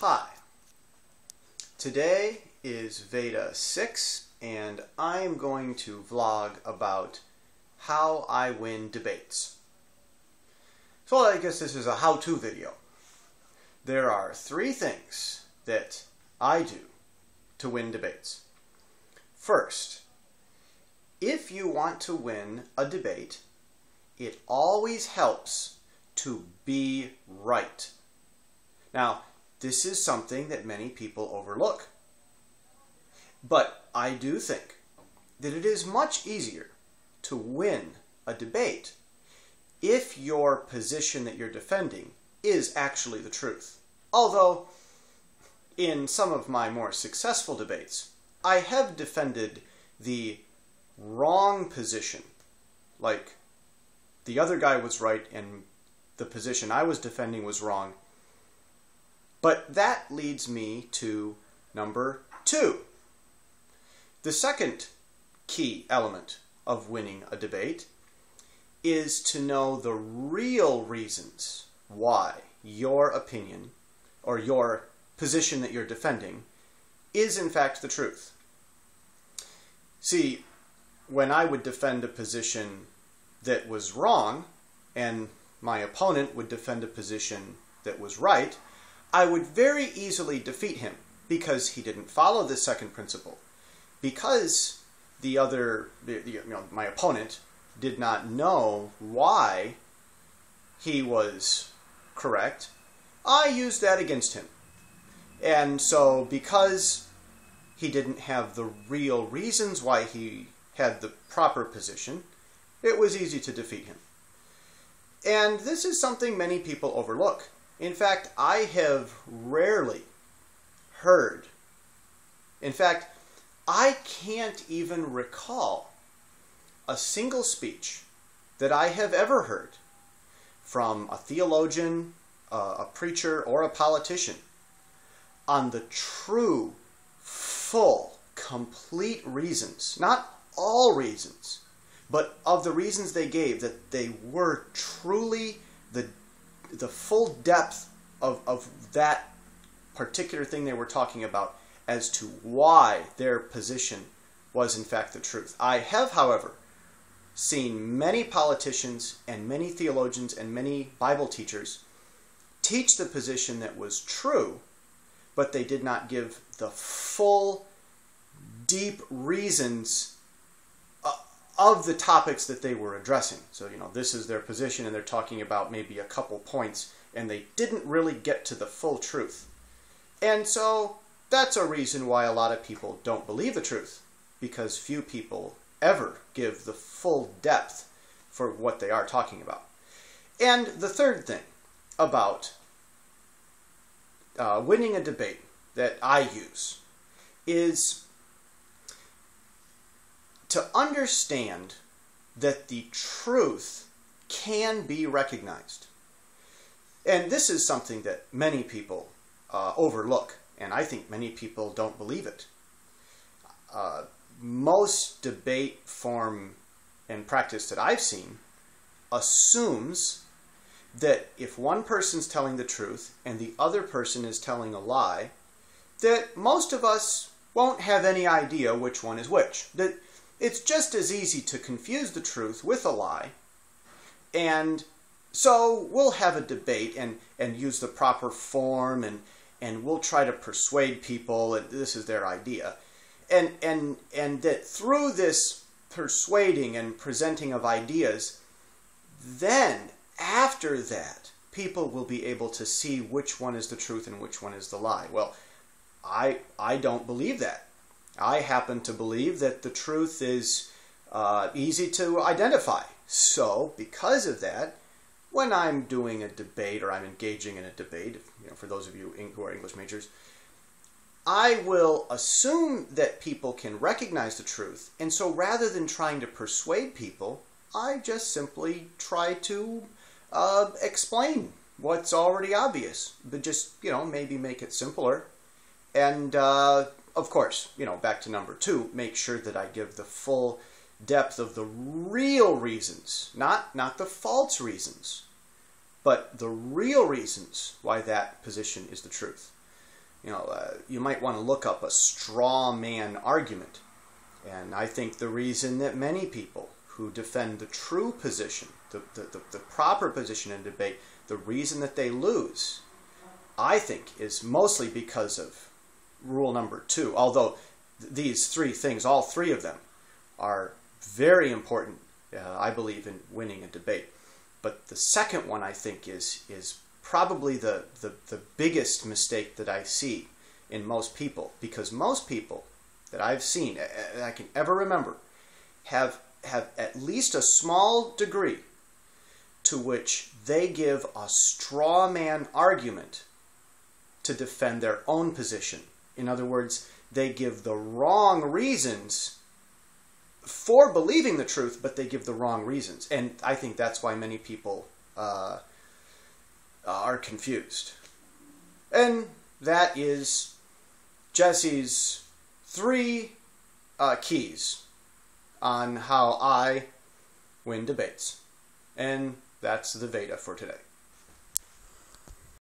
Hi, today is Veda 6 and I'm going to vlog about how I win debates. So I guess this is a how-to video. There are 3 things that I do to win debates. First, if you want to win a debate, it always helps to be right. Now, this is something that many people overlook. But I do think that it is much easier to win a debate if your position that you're defending is actually the truth. Although, in some of my more successful debates, I have defended the wrong position. Like, the other guy was right and the position I was defending was wrong. But that leads me to number 2. The second key element of winning a debate is to know the real reasons why your opinion or your position that you're defending is in fact the truth. See, when I would defend a position that was wrong and my opponent would defend a position that was right, I would very easily defeat him because he didn't follow this second principle. Because my opponent did not know why he was correct, I used that against him. And so because he didn't have the real reasons why he had the proper position, it was easy to defeat him. And this is something many people overlook. In fact, I have rarely heard, in fact, I can't even recall a single speech that I have ever heard from a theologian, a preacher, or a politician on the true, full, complete reasons, not all reasons, but of the reasons they gave, that they were truly the full depth of that particular thing they were talking about as to why their position was in fact the truth. I have, however, seen many politicians and many theologians and many Bible teachers teach the position that was true, but they did not give the full, deep reasons of the topics that they were addressing. So, this is their position and they're talking about maybe a couple points and they didn't really get to the full truth. And so that's a reason why a lot of people don't believe the truth, because few people ever give the full depth for what they are talking about. And the third thing about winning a debate that I use is to understand that the truth can be recognized. And this is something that many people overlook, and I think many people don't believe it. Most debate form and practice that I've seen assumes that if one person's telling the truth and the other person is telling a lie, that most of us won't have any idea which one is which. That it's just as easy to confuse the truth with a lie, and so we'll have a debate and use the proper form and we'll try to persuade people that this is their idea. And that through this persuading and presenting of ideas, then after that, people will be able to see which one is the truth and which one is the lie. Well, I don't believe that. I happen to believe that the truth is easy to identify. So, because of that, when I'm doing a debate or I'm engaging in a debate, for those of you who are English majors, I will assume that people can recognize the truth. And so rather than trying to persuade people, I just simply try to explain what's already obvious, but just, maybe make it simpler. And of course, back to number 2, make sure that I give the full depth of the real reasons, not the false reasons, but the real reasons why that position is the truth. you might want to look up a straw man argument. And I think the reason that many people who defend the true position, the proper position in debate, the reason that they lose, I think, is mostly because of rule number 2. Although these 3 things, all 3 of them, are very important, I believe, in winning a debate. But the second one, I think, is probably the biggest mistake that I see in most people. Because most people that I've seen, that I can ever remember, have at least a small degree to which they give a straw man argument to defend their own position. In other words, they give the wrong reasons for believing the truth, but they give the wrong reasons. And I think that's why many people are confused. And that is Jesse's 3 keys on how I win debates. And that's the Veda for today.